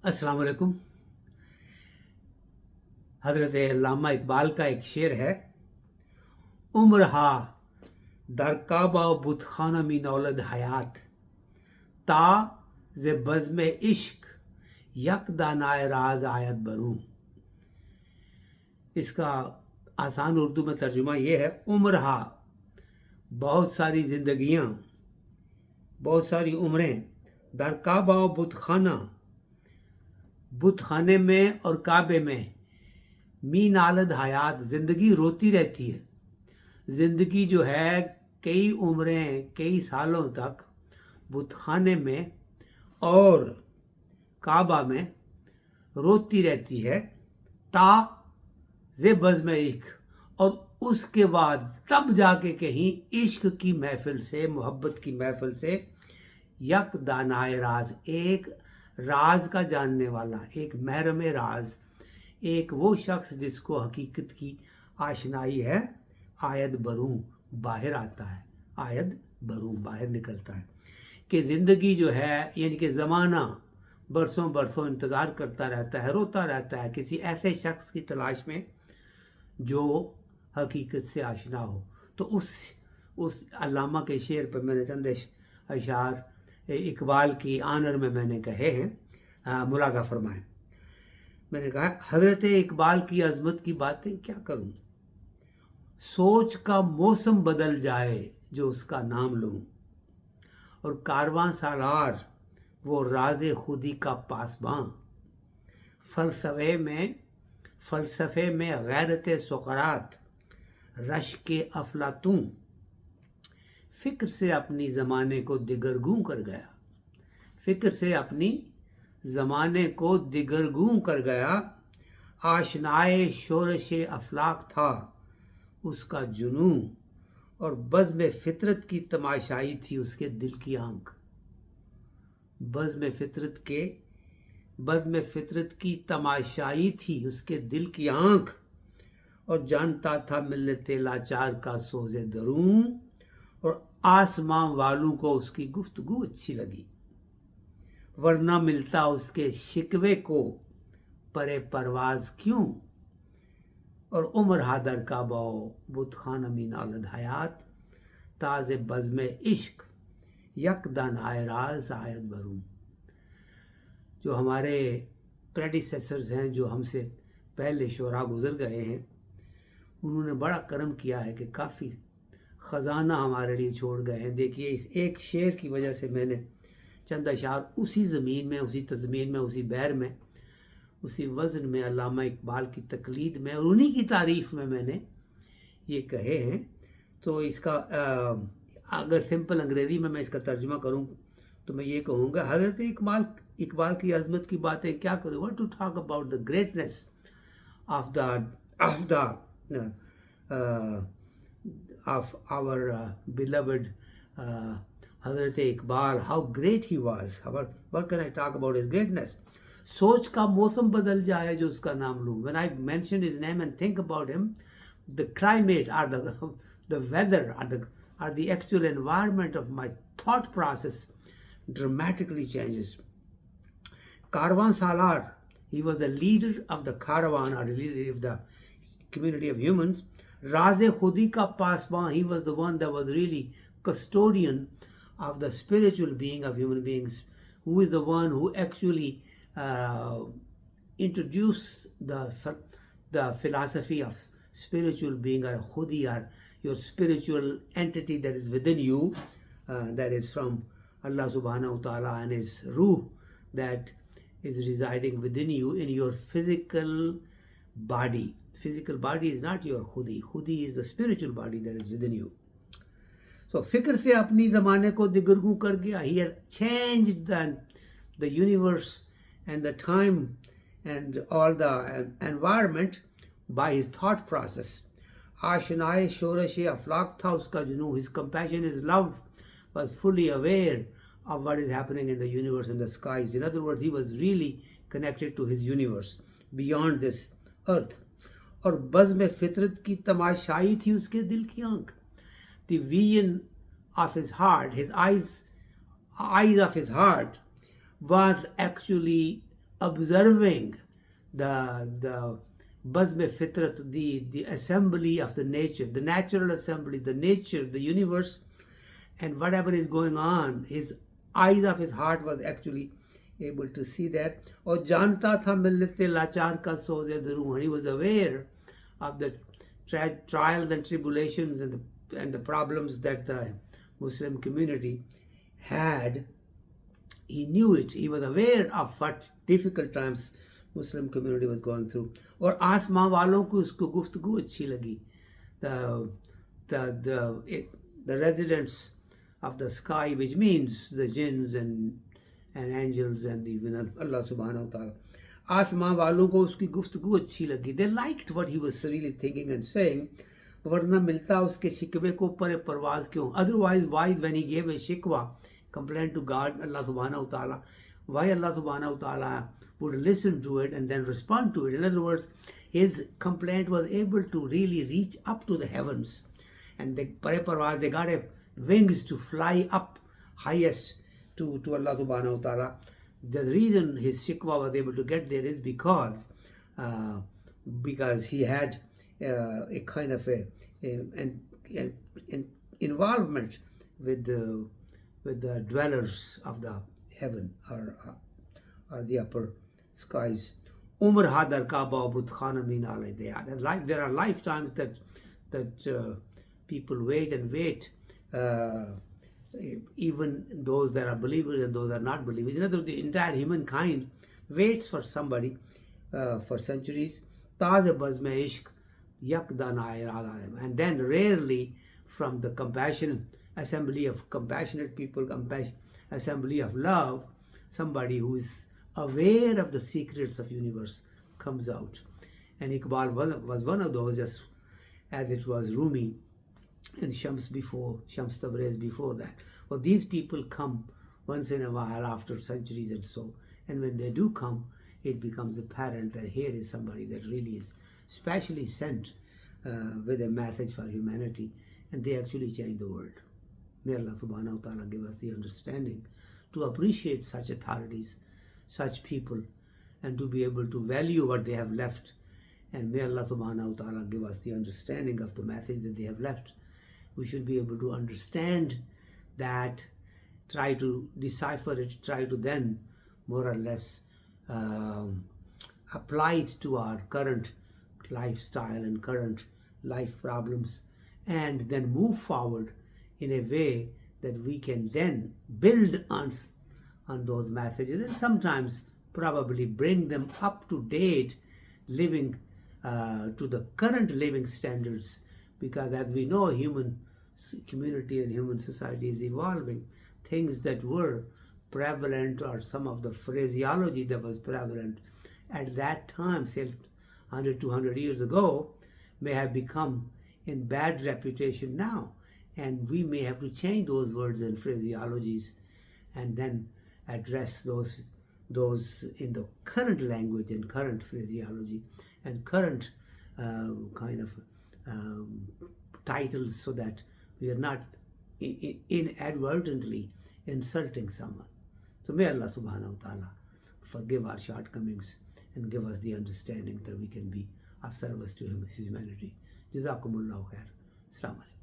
अस्सलाम वालेकुम। हज़रत अल्लामा इकबाल का एक शेर है, उम्र हा दर काबा बुतखाना मी नौलद हयात ता ज़े बज़्म इश्क यक दानाए राज आयत बरूं। इसका आसान उर्दू में तर्जुमा ये है, उम्र हा बहुत सारी ज़िंदगियाँ, बहुत सारी उम्रें, दर काबा बुतखाना बुत खाने में और काबे में, मी नालद हयात ज़िंदगी रोती रहती है। ज़िंदगी जो है कई उम्रें कई सालों तक बुत खाने में और काबा में रोती रहती है, ता ज़े बज़्म इश्क, और उसके बाद तब जाके कहीं इश्क की महफिल से, मोहब्बत की महफिल से, यक दानाए राज, एक राज का जानने वाला, एक महरम राज, एक वो शख्स जिसको हकीकत की आशनाई है, आयद बरूं, बाहर आता है, आयद बरूं, बाहर निकलता है। कि ज़िंदगी जो है, यानी कि ज़माना बरसों बरसों इंतज़ार करता रहता है, रोता रहता है किसी ऐसे शख्स की तलाश में जो हकीकत से आशना हो। तो उस अल्लामा के शेर पर मैंने चंद अशार इकबाल की आनर में मैंने कहे हैं, मुलाजा फरमाएं। मैंने कहा, हज़रत इकबाल की अज़मत की बातें क्या करूं, सोच का मौसम बदल जाए जो उसका नाम लूं, और कारवां सालार वो राज़े खुदी का पासबां, फ़लसफ़े में गैरत सुक़रात, रश्क अफ़लातूं, फ़िक्र से अपनी ज़माने को दिगरगूं कर गया, फ़िक्र से अपनी ज़माने को दिगरगूं कर गया। आशनाए शोरश अफलाक था उसका जुनूं, और बज़्म फ़ितरत की तमाशाई थी उसके दिल की आंख। बज़्म फ़ितरत की तमाशाई थी उसके दिल की आंख, और जानता था मिल्लत लाचार का सोज़े दरूं, और आसमां वालों को उसकी गुफ्तगू अच्छी लगी, वरना मिलता उसके शिकवे को परे परवाज क्यों। और उम्र हादर का बाओ बुतखाना मी नालद हयात ताज़े बज़्म इश्क यकदान आए राज आयत बरूं। जो हमारे प्रेडिसेसर्स हैं, जो हमसे पहले शोरा गुज़र गए हैं, उन्होंने बड़ा करम किया है कि काफ़ी ख़जाना हमारे लिए छोड़ गए हैं। देखिए, इस एक शेर की वजह से मैंने चंद अशार उसी ज़मीन में, उसी तज़मीन में, उसी बैर में, उसी वज़न में, अल्लामा इकबाल की तकलीद में और उन्हीं की तारीफ़ में मैंने ये कहे हैं। तो इसका अगर सिंपल अंग्रेज़ी में मैं इसका तर्जुमा करूँ तो मैं ये कहूँगा, हज़रत इकबाल की अज़मत की बातें क्या करूँ, what to talk about the greatness of our beloved Hazrat Iqbal, how great he was. What can I talk about his greatness? सोच का मौसम बदल जाए जो उसका नाम लूँ. When I mention his name and think about him, the climate or the weather or the actual environment of my thought process dramatically changes. Karwan Salar, he was the leader of the caravan, or the leader of the community of humans. Raze Khudi ka pasban, he was the one that was really custodian of the spiritual being of human beings, who is the one who actually introduced the philosophy of spiritual being, or Khudi, or your spiritual entity that is within you, that is from Allah subhanahu wa ta'ala, and his ruh that is residing within you in your physical body. Physical body is not your khudi. Khudi is the spiritual body that is within you. So fikr se apni zamane ko digargu kar gaya. He has changed the universe and the time and all the environment by his thought process. Ashnaye shorash aflaq tha uska junoo. His compassion, his love was fully aware of what is happening in the universe and the skies. In other words, he was really connected to his universe beyond this earth. और बज़्म फितरत की तमाशाई थी उसके दिल की आंख. The vision of his heart, his eyes of his heart was actually observing the Bazm Fitrat, the assembly of the nature, the natural assembly, the nature, the universe, and whatever is going on, his eyes of his heart was actually able to see that. اور جانتا تھا ملت لاچار کا سوز دروں. He was aware of the trials and tribulations and the problems that the Muslim community had. He knew it. He was aware of what difficult times Muslim community was going through. اور آسمان والوں کو اس کو گفتگو اچھی لگی. The residents of the sky, which means the jinns and angels and even Allah subhanahu wa ta'ala. آسمان والوں کو اس کی گفتگو اچھی لگی. They liked what he was really thinking and saying. ورنہ ملتا اس کے شکوے کو پر پرواز کیوں. Otherwise, why when he gave a shikwa, complaint to God, Allah subhanahu wa ta'ala, why Allah subhanahu wa ta'ala would listen to it and then respond to it. In other words, his complaint was able to really reach up to the heavens. And they got wings to fly up highest to Allah subhanahu wa ta'ala. The reason his shikwa was able to get there is because he had a kind of an involvement with the dwellers of the heaven or the upper skies. Umar hadar Kaaba But Khana Min alay. There are lifetimes that people wait and wait, even those that are believers and those that are not believers. In other words, the entire humankind waits for somebody for centuries. Taze bazme ishq yakdan alayhim. And then rarely from the assembly of compassionate people, assembly of love, somebody who is aware of the secrets of universe comes out. And Iqbal was one of those, just as it was Rumi and Shams Tabriz before that. Well, these people come once in a while after centuries and so. And when they do come, it becomes apparent that here is somebody that really is specially sent with a message for humanity, and they actually change the world. May Allah subhanahu wa ta'ala give us the understanding to appreciate such authorities, such people, and to be able to value what they have left. And may Allah subhanahu wa ta'ala give us the understanding of the message that they have left. We should be able to understand that, try to decipher it, try to then more or less apply it to our current lifestyle and current life problems, and then move forward in a way that we can then build on those messages, and sometimes probably bring them up to date, living to the current living standards, because as we know, human community and human society is evolving. Things that were prevalent, or some of the phraseology that was prevalent at that time, say 100, 200 years ago, may have become in bad reputation now. And we may have to change those words and phraseologies and then address those in the current language and current phraseology and current kind of titles, so that we are not inadvertently insulting someone. So may Allah subhanahu wa ta'ala forgive our shortcomings and give us the understanding that we can be of service to humanity. Jazakumullahu khair. Assalamu alaikum.